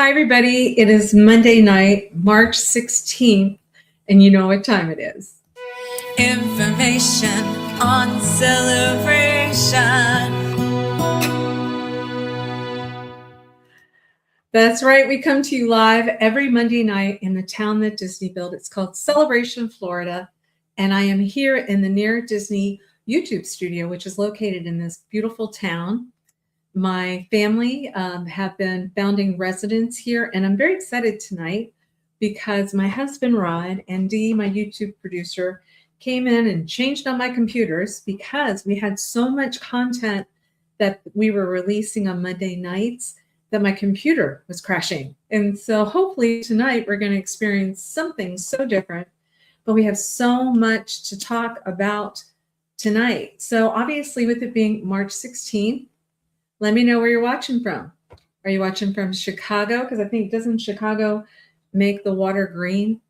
Hi, everybody. It is Monday night, March 16th, and you know what time it is. Information on celebration. That's right. We come to you live every Monday night in the town that Disney built. It's called Celebration, Florida. And I am here in the Near Disney YouTube studio, which is located in this beautiful town. My family have been founding residents here, and I'm very excited tonight because my husband Rod and Dee, my YouTube producer, came in and changed on my computers because we had so much content that we were releasing on Monday nights that my computer was crashing. And so hopefully tonight we're going to experience something so different, but we have so much to talk about tonight. So obviously with it being March 16th, let me know where you're watching from. Are you watching from Chicago? Because I think, doesn't Chicago make the water green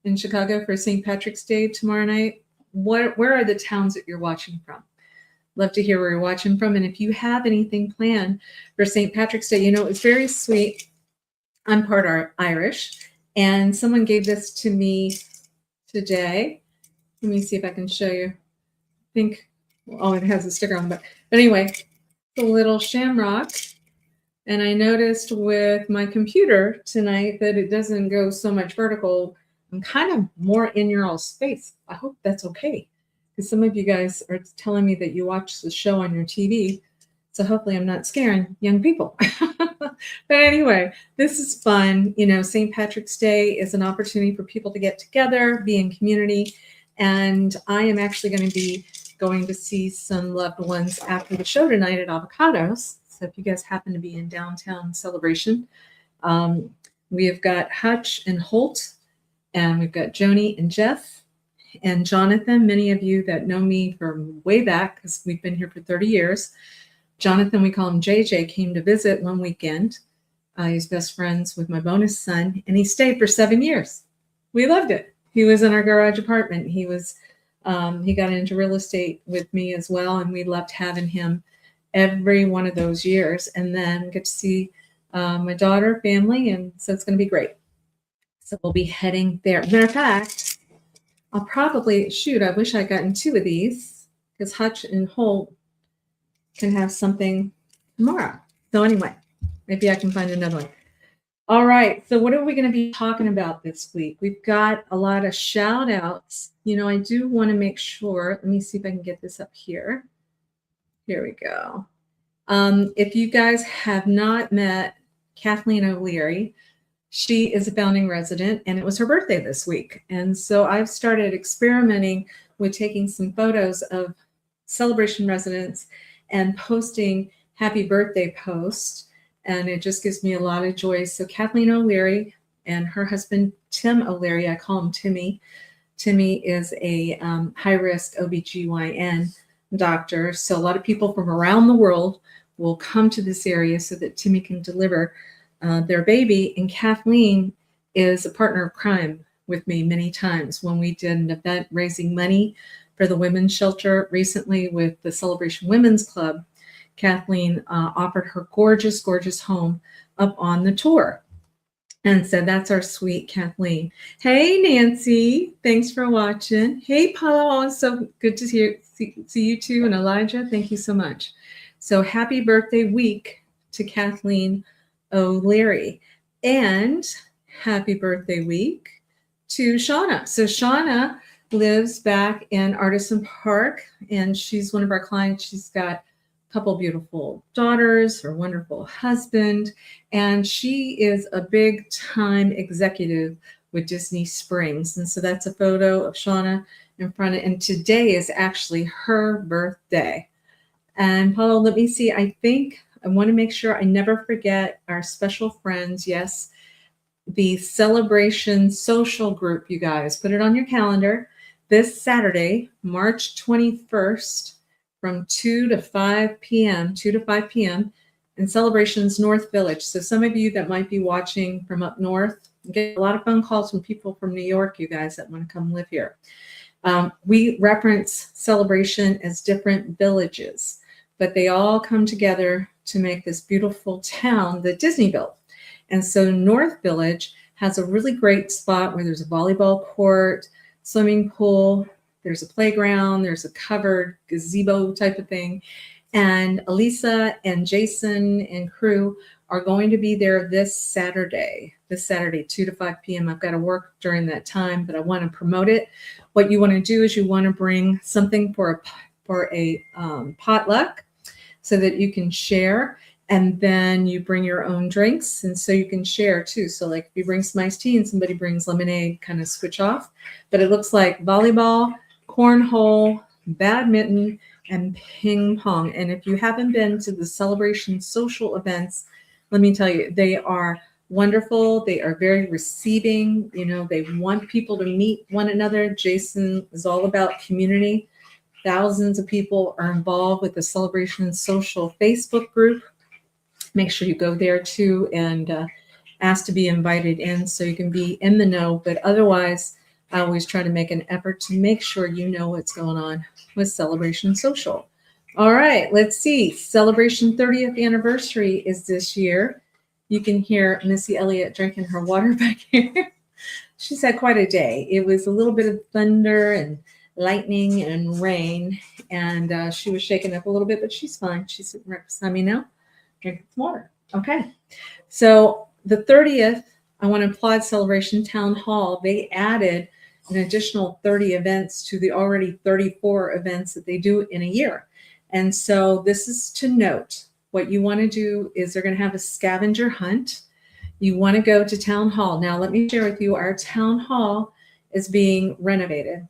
in Chicago for St. Patrick's Day tomorrow night? Where are the towns that you're watching from? Love to hear where you're watching from. And if you have anything planned for St. Patrick's Day, you know, it's very sweet. I'm part Irish, and someone gave this to me today. Let me see if I can show you. I think, oh, it has a sticker on the back. But anyway, a little shamrock, and I noticed with my computer tonight that it doesn't go so much vertical. I'm kind of more in your all space. I hope that's okay, because some of you guys are telling me that you watch the show on your TV, so hopefully I'm not scaring young people. But anyway, this is fun. You know, St. Patrick's Day is an opportunity for people to get together, be in community, and I am actually going to be going to see some loved ones after the show tonight at Avocados. So if you guys happen to be in downtown Celebration, we have got Hutch and Holt, and we've got Joni and Jeff and Jonathan. Many of you that know me from way back, because we've been here for 30 years. Jonathan, we call him JJ, came to visit one weekend. He's best friends with my bonus son, and he stayed for 7 years. We loved it. He was in our garage apartment. He got into real estate with me as well, and we loved having him every one of those years. And then get to see my daughter, family, and so it's going to be great. So we'll be heading there. Matter of fact, I'll probably I wish I'd gotten 2 of these, because Hutch and Holt can have something tomorrow. So anyway, maybe I can find another one. All right, so what are we going to be talking about this week? We've got a lot of shout outs. You know, I do want to make sure, let me see if I can get this up here. Here we go. If you guys have not met Kathleen O'Leary, she is a founding resident, and it was her birthday this week. And so I've started experimenting with taking some photos of Celebration residents and posting happy birthday posts. And it just gives me a lot of joy. So Kathleen O'Leary and her husband, Tim O'Leary, I call him Timmy. Timmy is a high-risk OBGYN doctor. So a lot of people from around the world will come to this area so that Timmy can deliver their baby. And Kathleen is a partner of crime with me many times when we did an event raising money for the women's shelter recently with the Celebration Women's Club. Kathleen offered her gorgeous, gorgeous home up on the tour. And so that's our sweet Kathleen. Hey, Nancy, thanks for watching. Hey, Paula, it's so good to see you too. And Elijah, thank you so much. So happy birthday week to Kathleen O'Leary. And happy birthday week to Shauna. So Shauna lives back in Artisan Park, and she's one of our clients. She's got couple beautiful daughters, her wonderful husband, and she is a big time executive with Disney Springs. And so that's a photo of Shauna in front of, and today is actually her birthday. And Paula, let me see, I want to make sure I never forget our special friends. Yes, the Celebration social group, you guys, put it on your calendar. This Saturday, March 21st, from 2 to 5 p.m. in Celebration's North Village. So some of you that might be watching from up north, get a lot of phone calls from people from New York, you guys that want to come live here. We reference Celebration as different villages, but they all come together to make this beautiful town that Disney built. And so North Village has a really great spot where there's a volleyball court, swimming pool, there's a playground, there's a covered gazebo type of thing. And Elisa and Jason and crew are going to be there this Saturday, 2 to 5 p.m. I've got to work during that time, but I want to promote it. What you want to do is you want to bring something for a potluck so that you can share. And then you bring your own drinks, and so you can share too. So like if you bring some iced tea and somebody brings lemonade, kind of switch off. But it looks like volleyball, cornhole, badminton, and ping pong. And if you haven't been to the Celebration social events, let me tell you, they are wonderful. They are very receiving. You know, they want people to meet one another. Jason is all about community. Thousands of people are involved with the Celebration social Facebook group. Make sure you go there too and ask to be invited in so you can be in the know. But otherwise, I always try to make an effort to make sure you know what's going on with Celebration Social. All right, let's see. Celebration 30th anniversary is this year. You can hear Missy Elliott drinking her water back here. She's had quite a day. It was a little bit of thunder and lightning and rain, and she was shaken up a little bit, but she's fine. She's sitting right beside me now. Drink some water. Okay. So the 30th, I want to applaud Celebration Town Hall. They added an additional 30 events to the already 34 events that they do in a year. And so this is to note. What you want to do is they're going to have a scavenger hunt. You want to go to Town Hall. Now, let me share with you, our Town Hall is being renovated.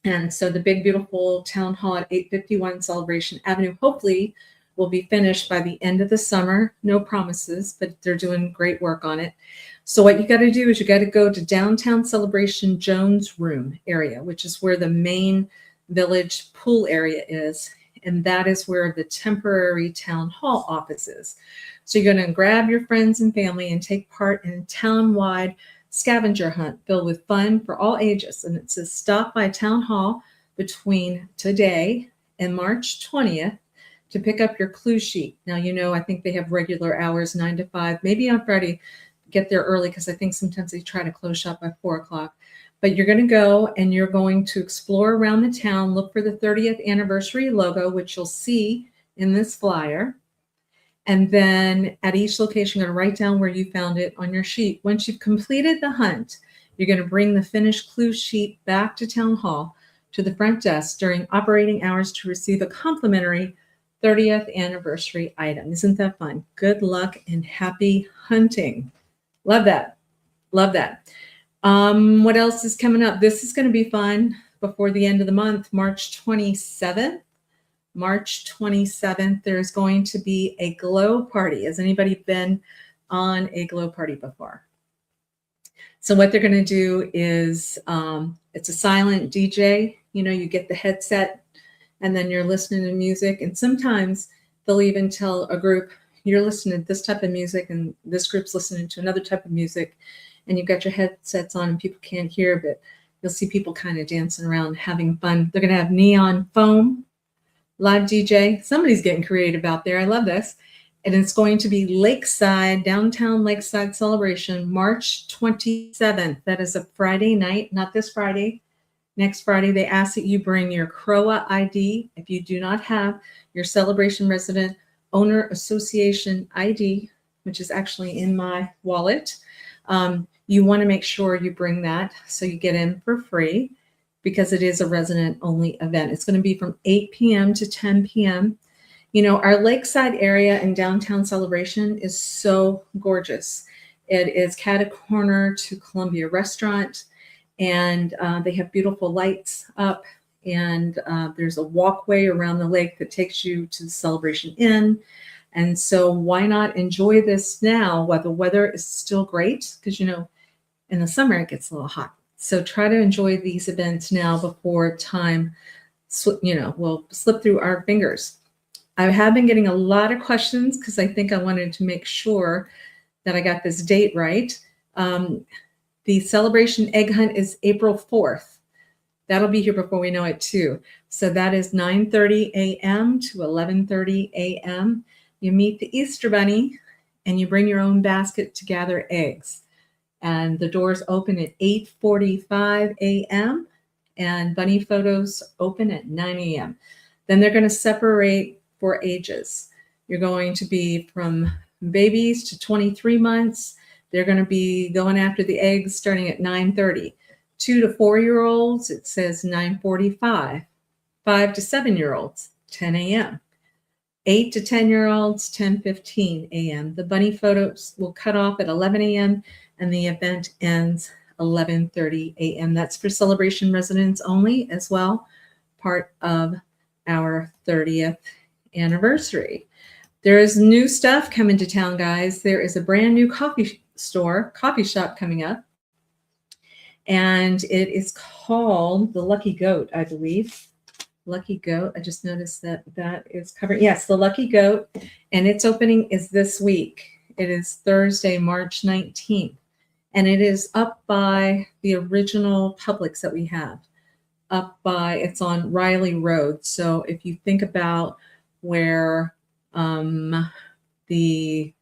And so the big, beautiful Town Hall at 851 Celebration Avenue, hopefully will be finished by the end of the summer. No promises, but they're doing great work on it. So what you got to do is you got to go to Downtown Celebration Jones Room area, which is where the main village pool area is. And that is where the temporary town hall office is. So you're going to grab your friends and family and take part in a town-wide scavenger hunt filled with fun for all ages. And it says stop by Town Hall between today and March 20th to pick up your clue sheet. Now, you know, I think they have regular hours, 9 to 5, maybe on Friday, get there early because I think sometimes they try to close shop by 4 o'clock. But you're going to go and you're going to explore around the town, look for the 30th anniversary logo, which you'll see in this flyer. And then at each location, you're going to write down where you found it on your sheet. Once you've completed the hunt, you're going to bring the finished clue sheet back to Town Hall to the front desk during operating hours to receive a complimentary 30th anniversary item. Isn't that fun? Good luck and happy hunting. Love that. Love that. What else is coming up? This is going to be fun before the end of the month, March 27th. March 27th, there's going to be a glow party. Has anybody been on a glow party before? So what they're going to do is it's a silent DJ. You know, you get the headset and then you're listening to music. And sometimes they'll even tell a group, you're listening to this type of music and this group's listening to another type of music. And you've got your headsets on and people can't hear, but you'll see people kind of dancing around, having fun. They're going to have neon foam, live DJ. Somebody's getting creative out there. I love this. And it's going to be Lakeside, Downtown Lakeside Celebration, March 27th. That is a Friday night, not this Friday. Next Friday, they ask that you bring your CROA ID. If you do not have your Celebration Resident Owner Association ID, which is actually in my wallet, you want to make sure you bring that so you get in for free because it is a resident-only event. It's going to be from 8 p.m. to 10 p.m. You know, our Lakeside area and Downtown Celebration is so gorgeous. It is catty corner to Columbia Restaurant, and they have beautiful lights up, and there's a walkway around the lake that takes you to the Celebration Inn. And so why not enjoy this now while the weather is still great? Because, you know, in the summer, it gets a little hot. So try to enjoy these events now before time, will slip through our fingers. I have been getting a lot of questions because I think I wanted to make sure that I got this date right. The Celebration Egg Hunt is April 4th. That'll be here before we know it too. So that is 9:30 a.m. to 11:30 a.m. You meet the Easter Bunny and you bring your own basket to gather eggs. And the doors open at 8:45 a.m. and bunny photos open at 9 a.m. Then they're going to separate for ages. You're going to be from babies to 23 months. They're going to be going after the eggs starting at 9:30. 2 to 4-year-olds, it says 9:45. 5 to 7-year-olds, 10 a.m. 8 to 10-year-olds, 10:15 a.m. The bunny photos will cut off at 11 a.m. and the event ends 11:30 a.m. That's for Celebration residents only as well, part of our 30th anniversary. There is new stuff coming to town, guys. There is a brand new coffee shop coming up, and it is called the Lucky Goat, I believe. Lucky Goat. I just noticed that is covered. Yes, the Lucky Goat, and its opening is this week. It is Thursday, March 19th, and it is up by the original Publix that we have. It's on Riley Road. So if you think about where the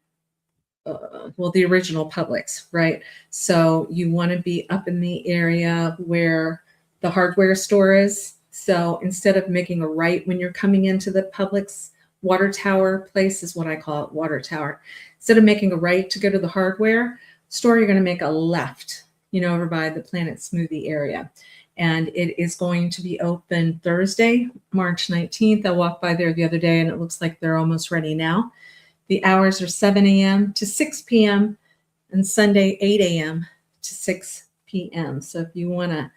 original Publix, right? So you want to be up in the area where the hardware store is. So instead of making a right when you're coming into the Publix water tower place, is what I call it, water tower. Instead of making a right to go to the hardware store, you're going to make a left, over by the Planet Smoothie area. And it is going to be open Thursday, March 19th. I walked by there the other day and it looks like they're almost ready now. The hours are 7 a.m. to 6 p.m. and Sunday 8 a.m. to 6 p.m. So if you want to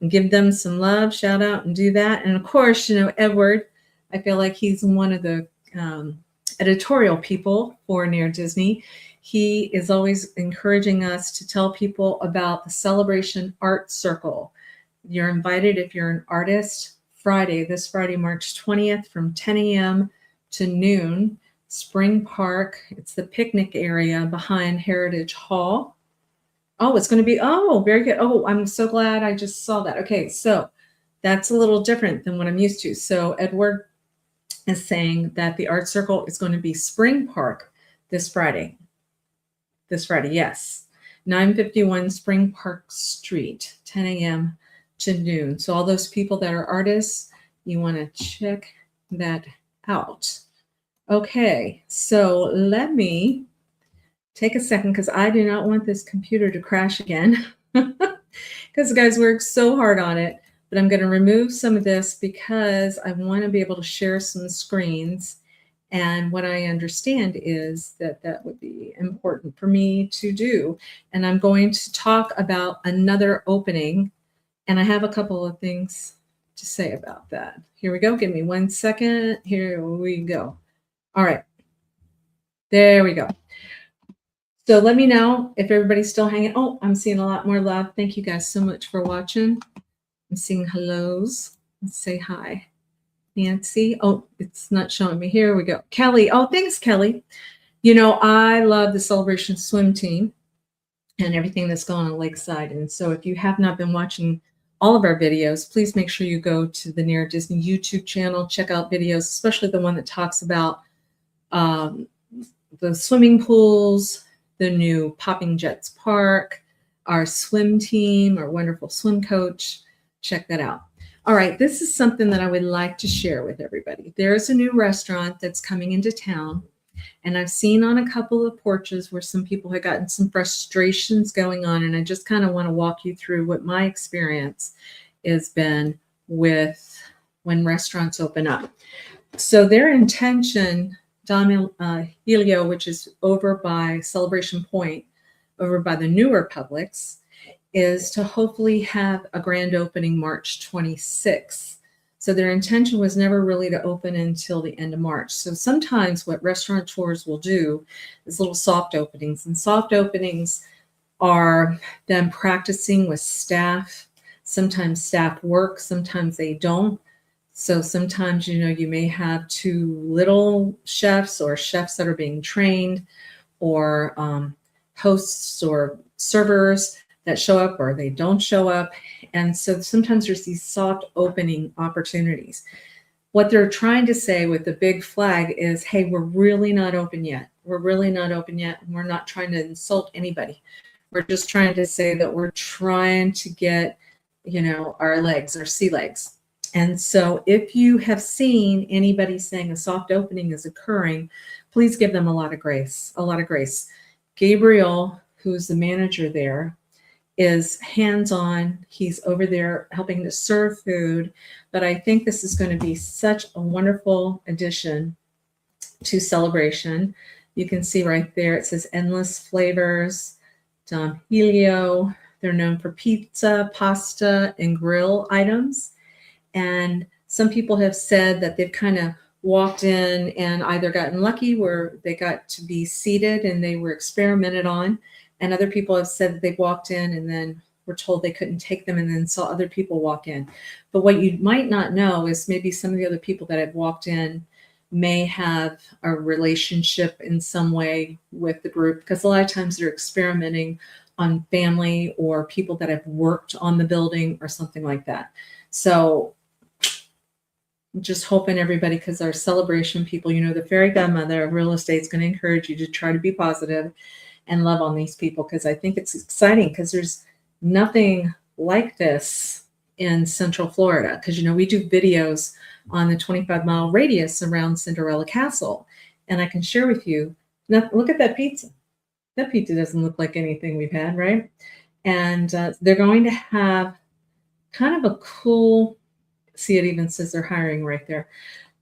give them some love, shout out and do that. And of course, Edward, I feel like he's one of the editorial people for Near Disney. He is always encouraging us to tell people about the Celebration Art Circle. You're invited if you're an artist. This Friday, March 20th from 10 a.m. to noon, Spring Park. It's the picnic area behind Heritage Hall. Oh, it's going to be, very good. Oh, I'm so glad I just saw that. Okay, so that's a little different than what I'm used to. So Edward is saying that the art circle is going to be Spring Park this Friday. Yes. 951 Spring Park Street, 10 a.m. to noon. So all those people that are artists, you want to check that out. Okay, so let me take a second because I do not want this computer to crash again because the guys worked so hard on it. But I'm going to remove some of this because I want to be able to share some screens. And what I understand is that would be important for me to do. And I'm going to talk about another opening. And I have a couple of things to say about that. Here we go. Give me 1 second. Here we go. All right. There we go. So let me know if everybody's still hanging. Oh, I'm seeing a lot more love. Thank you guys so much for watching. I'm seeing hellos. Let's say hi. Nancy. Oh, it's not showing me. Here we go. Kelly. Oh, thanks, Kelly. I love the Celebration swim team and everything that's going on Lakeside. And so if you have not been watching all of our videos, please make sure you go to the Near Disney YouTube channel, check out videos, especially the one that talks about the swimming pools, the new Popping Jets Park, our swim team, our wonderful swim coach. Check that out. All right, this is something that I would like to share with everybody. There's a new restaurant that's coming into town, and I've seen on a couple of porches where some people have gotten some frustrations going on, and I just kind of want to walk you through what my experience has been with when restaurants open up. So their intention, Don Helio, which is over by Celebration Point, over by the newer Publix, is to hopefully have a grand opening March 26th. So their intention was never really to open until the end of March. So sometimes what restaurateurs will do is little soft openings. And soft openings are them practicing with staff. Sometimes staff work, sometimes they don't. So sometimes, you may have two little chefs or chefs that are being trained, or hosts or servers that show up or they don't show up. And so sometimes there's these soft opening opportunities. what they're trying to say with the big flag is, hey, we're really not open yet. We're really not open yet. We're not trying to insult anybody. We're just trying to say that we're trying to get, our legs, our sea legs. And so if you have seen anybody saying a soft opening is occurring, please give them a lot of grace, a lot of grace. Gabriel, who's the manager there, is hands-on. He's over there helping to serve food. But I think this is going to be such a wonderful addition to Celebration. You can see right there, it says Endless Flavors, Dom Helio. They're known for pizza, pasta, and grill items. And some people have said that they've kind of walked in and either gotten lucky where they got to be seated and they were experimented on. And other people have said that they've walked in and then were told they couldn't take them and then saw other people walk in. But what you might not know is maybe some of the other people that have walked in may have a relationship in some way with the group, because a lot of times they're experimenting on family or people that have worked on the building or something like that. So just hoping everybody, because our Celebration people, the fairy godmother of real estate is going to encourage you to try to be positive and love on these people, because I think it's exciting, because there's nothing like this in Central Florida. Because, we do videos on the 25-mile radius around Cinderella Castle. And I can share with you, now look at that pizza. That pizza doesn't look like anything we've had, right? And they're going to have kind of a cool, see, it even says they're hiring right there.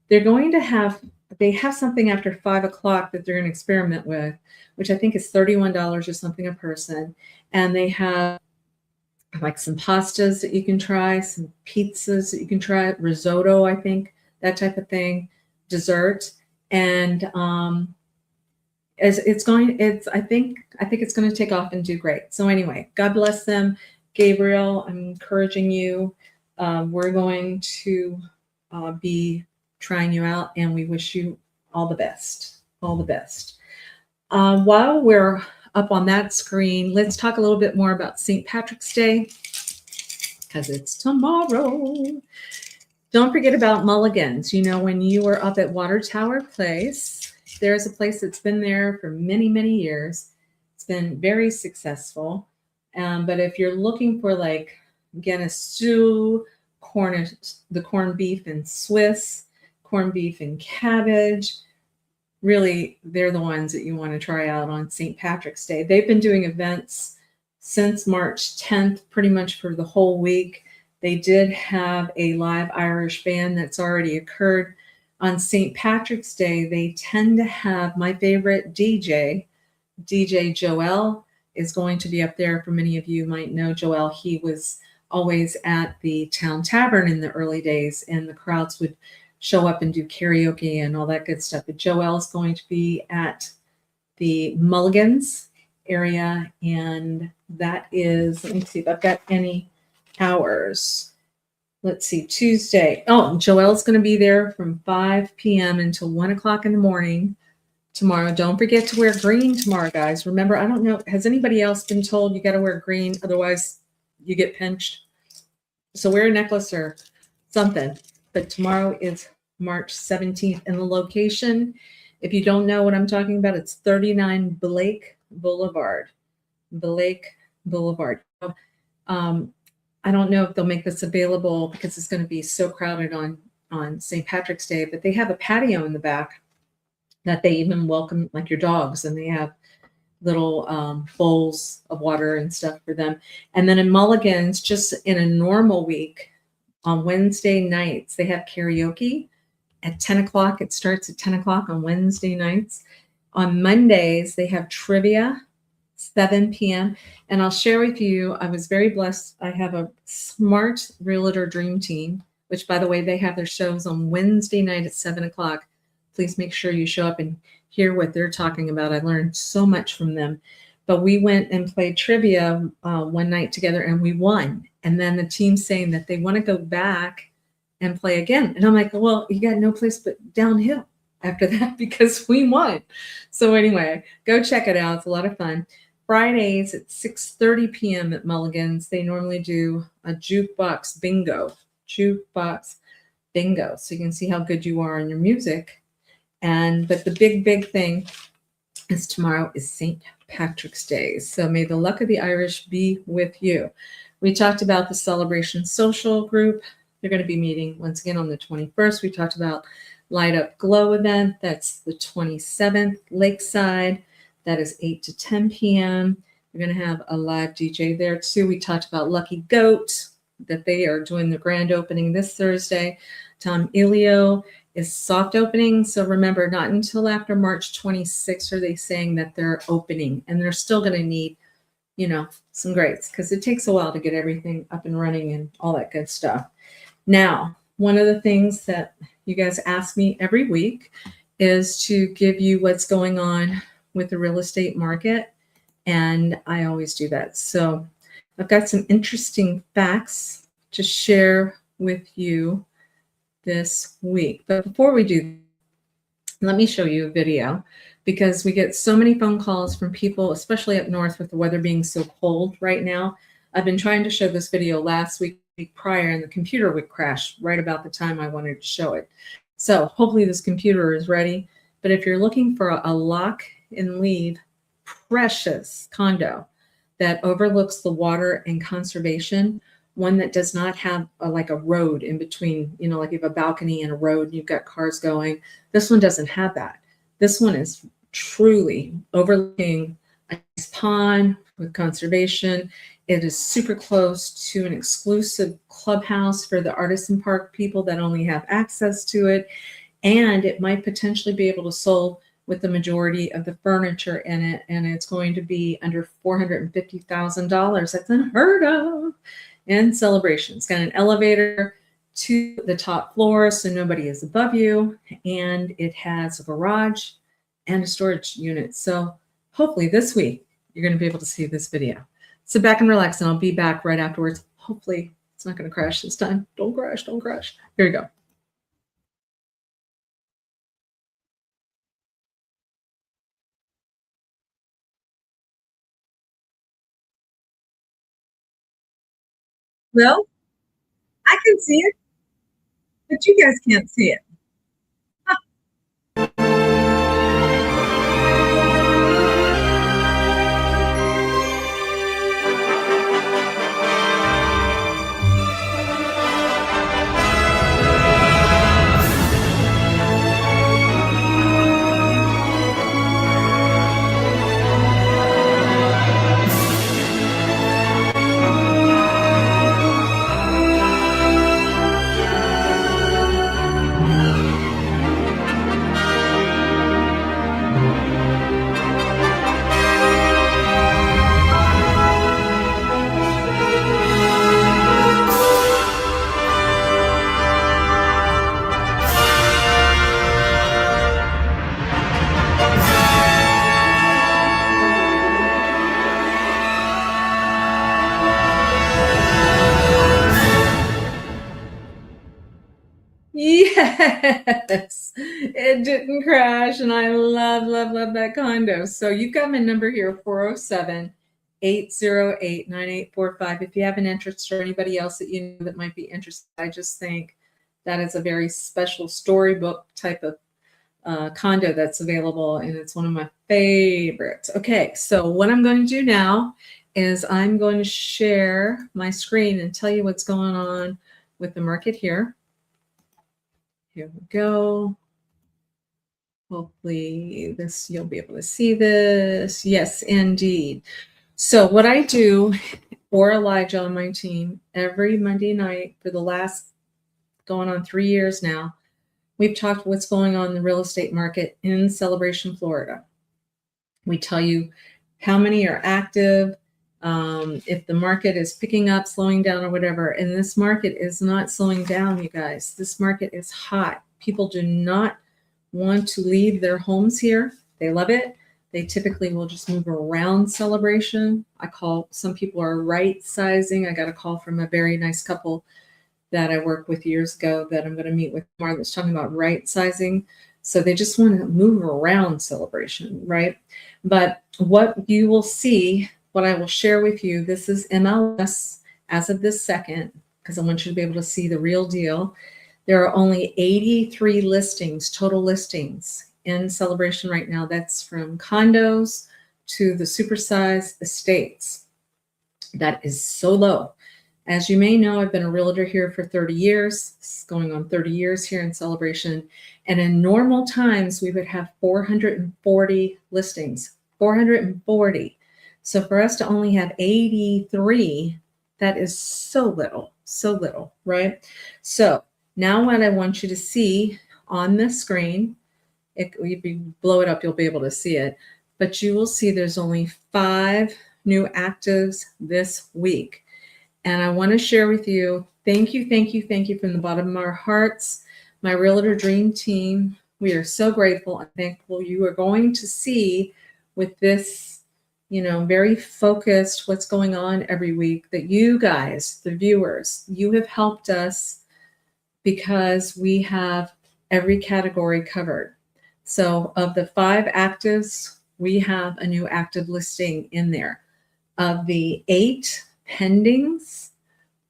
They have something after 5 o'clock that they're going to experiment with, which I think is $31 or something a person. And they have like some pastas that you can try, some pizzas that you can try, risotto, I think, that type of thing, dessert. And I think it's going to take off and do great. So anyway, God bless them. Gabriel, I'm encouraging you. We're going to be trying you out, and we wish you all the best. All the best. While we're up on that screen, let's talk a little bit more about St. Patrick's Day, because it's tomorrow. Don't forget about Mulligan's. When you were up at Water Tower Place, there's a place that's been there for many, many years. It's been very successful. But if you're looking for again, a stew, the corned beef and Swiss, corned beef and cabbage, really, they're the ones that you want to try out on St. Patrick's Day. They've been doing events since March 10th, pretty much for the whole week. They did have a live Irish band that's already occurred. On St. Patrick's Day, they tend to have my favorite DJ Joel is going to be up there. For many of you might know Joel. He was always at the Town Tavern in the early days, and the crowds would show up and do karaoke and all that good stuff. But Joel's going to be at the Mulligan's area, and that is, let me see if I've got any hours. Let's see, Tuesday. Oh, Joel's going to be there from 5 p.m. until 1 o'clock in the morning tomorrow. Don't forget to wear green tomorrow, guys. Remember, I don't know, has anybody else been told you got to wear green, otherwise you get pinched? So wear a necklace or something. But tomorrow is March 17th, and the location, if you don't know what I'm talking about, it's 39 Blake Boulevard. Blake Boulevard. I don't know if they'll make this available because it's going to be so crowded on St. Patrick's Day, but they have a patio in the back that they even welcome like your dogs, and they have little bowls of water and stuff for them. And then in Mulligan's, just in a normal week, on Wednesday nights, they have karaoke at 10 o'clock. It starts at 10 o'clock on Wednesday nights. On Mondays, they have trivia, 7 p.m. And I'll share with you, I was very blessed. I have a smart realtor dream team, which, by the way, they have their shows on Wednesday night at 7 o'clock. Please make sure you show up and hear what they're talking about. I learned so much from them. But we went and played trivia one night together, and we won. And then the team's saying that they want to go back and play again. And I'm like, well, you got no place but downhill after that because we won. So anyway, go check it out. It's a lot of fun. Fridays at 6:30 p.m. at Mulligan's, they normally do a jukebox bingo. Jukebox bingo. So you can see how good you are on your music. But the big thing is tomorrow is St. Patrick's Day. So may the luck of the Irish be with you. We talked about the Celebration Social group. They're going to be meeting once again on the 21st. We talked about Light Up Glow event. That's the 27th, Lakeside. That is 8 to 10 p.m. We're going to have a live DJ there too. We talked about Lucky Goat, that they are doing the grand opening this Thursday. Tom Ilio is soft opening. So remember, not until after March 26th are they saying that they're opening, and they're still going to need, some greats, because it takes a while to get everything up and running and all that good stuff. Now, one of the things that you guys ask me every week is to give you what's going on with the real estate market. And I always do that. So I've got some interesting facts to share with you this week. But before we do, let me show you a video, because we get so many phone calls from people, especially up north with the weather being so cold right now. I've been trying to show this video last week prior, and the computer would crash right about the time I wanted to show it. So hopefully this computer is ready. But if you're looking for a lock and leave precious condo that overlooks the water and conservation, one that does not have like a road in between, like you have a balcony and a road and you've got cars going. This one doesn't have that. This one is truly overlooking a nice pond with conservation. It is super close to an exclusive clubhouse for the Artisan Park people that only have access to it. And it might potentially be able to sold with the majority of the furniture in it. And it's going to be under $450,000. That's unheard of. And Celebration. It's got an elevator to the top floor, so nobody is above you. And it has a garage and a storage unit. So hopefully this week, you're going to be able to see this video. Sit back and relax, and I'll be back right afterwards. Hopefully it's not going to crash this time. Don't crash, don't crash. Here we go. Well, I can see it, but you guys can't see it. Yes, it didn't crash, and I love that condo. So you've got my number here, 407-808-9845. If you have an interest, or anybody else that you know that might be interested, I just think that is a very special storybook type of condo that's available, and it's one of my favorites. Okay, so what I'm going to do now is I'm going to share my screen and tell you what's going on with the market here. Here we go. Hopefully you'll be able to see this. Yes, indeed. So what I do for Elijah on my team every Monday night for the last going on 3 years now, we've talked what's going on in the real estate market in Celebration, Florida. We tell you how many are active, if the market is picking up, slowing down, or whatever. And this market is not slowing down, you guys. This market is hot. People do not want to leave their homes here. They love it. They typically will just move around Celebration. Some people are right sizing. I got a call from a very nice couple that I worked with years ago that I'm going to meet with tomorrow that's talking about right sizing. So they just want to move around Celebration, right? But what you will see, what I will share with you, this is MLS as of this second, because I want you to be able to see the real deal. There are only 83 listings, total listings in Celebration right now. That's from condos to the supersized estates. That is so low. As you may know, I've been a realtor here for 30 years. It's going on 30 years here in Celebration. And in normal times, we would have 440 listings, 440. So for us to only have 83, that is so little, right? So now what I want you to see on the screen, if you blow it up, you'll be able to see it, but you will see there's only 5 new actives this week. And I want to share with you, thank you from the bottom of our hearts, my Realtor Dream Team. We are so grateful and thankful. You are going to see with this, very focused what's going on every week, that you guys, the viewers, you have helped us because we have every category covered. So of the 5 actives, we have a new active listing in there. Of the 8 pendings,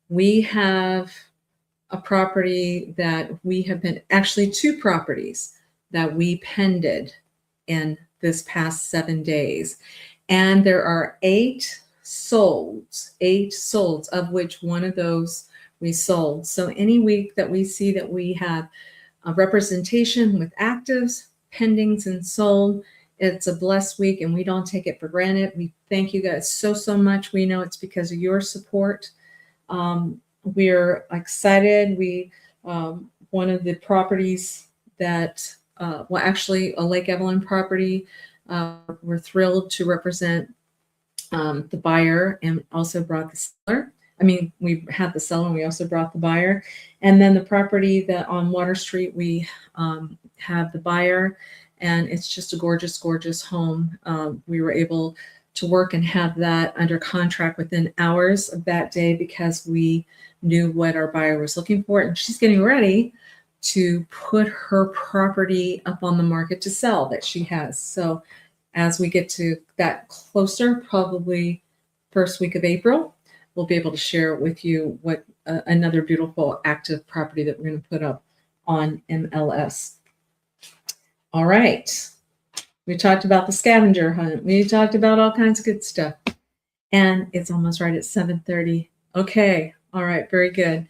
we have a property that we have been, actually 2 properties that we pended in this past 7 days. And there are 8 solds, of which one of those we sold. So any week that we see that we have a representation with actives, pendings, and sold, it's a blessed week, and we don't take it for granted. We thank you guys so much. We know it's because of your support. We're excited. One of the properties that, actually a Lake Evelyn property, we're thrilled to represent the buyer and also brought the seller. We had the seller and we also brought the buyer. And then the property that on Water Street, we have the buyer, and it's just a gorgeous home. We were able to work and have that under contract within hours of that day because we knew what our buyer was looking for. And she's getting ready to put her property up on the market to sell that she has. So as we get to that closer, probably first week of April, we'll be able to share with you what another beautiful active property that we're going to put up on MLS. All right. We talked about the scavenger hunt. We talked about all kinds of good stuff. And it's almost right at 7:30. Okay. All right. Very good.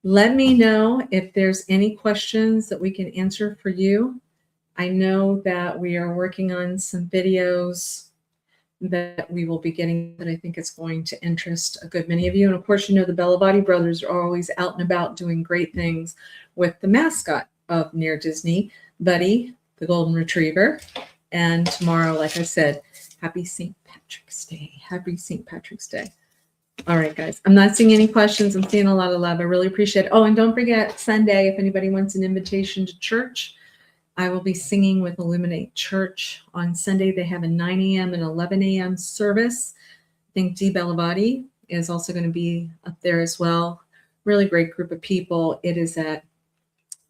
Let me know if there's any questions that we can answer for you. I know that we are working on some videos that we will be getting that I think is going to interest a good many of you. And of course, the Bellavati brothers are always out and about doing great things with the mascot of Near Disney, Buddy, the Golden Retriever. And tomorrow, like I said, happy St. Patrick's Day. Happy St. Patrick's Day. All right, guys. I'm not seeing any questions. I'm seeing a lot of love. I really appreciate it. Oh, and don't forget Sunday, if anybody wants an invitation to church, I will be singing with Illuminate Church on Sunday. They have a 9 a.m. and 11 a.m. service. I think Dee Bellavati is also going to be up there as well. Really great group of people. It is at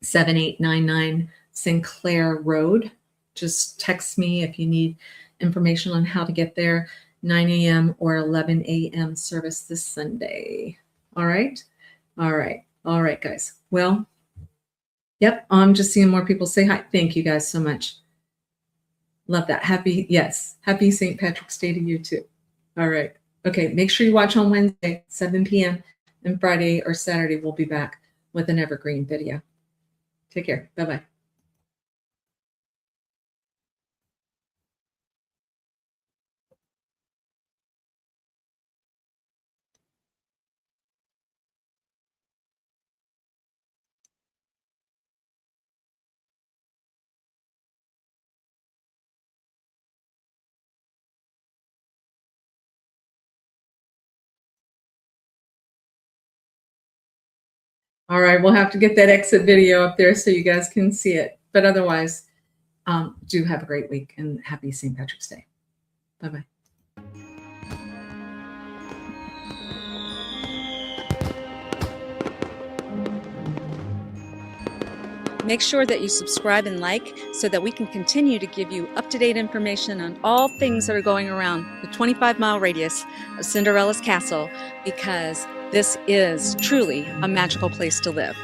7899 Sinclair Road. Just text me if you need information on how to get there. 9 a.m. or 11 a.m. service this Sunday. All right. All right. All right, guys. Well, yep. I'm just seeing more people say hi. Thank you guys so much. Love that. Happy St. Patrick's Day to you too. All right. Okay. Make sure you watch on Wednesday, 7 p.m. and Friday or Saturday, we'll be back with an evergreen video. Take care. Bye-bye. All right, we'll have to get that exit video up there so you guys can see it. But otherwise, do have a great week and happy St. Patrick's Day. Bye-bye. Make sure that you subscribe and like so that we can continue to give you up-to-date information on all things that are going around the 25-mile radius of Cinderella's Castle, because this is truly a magical place to live.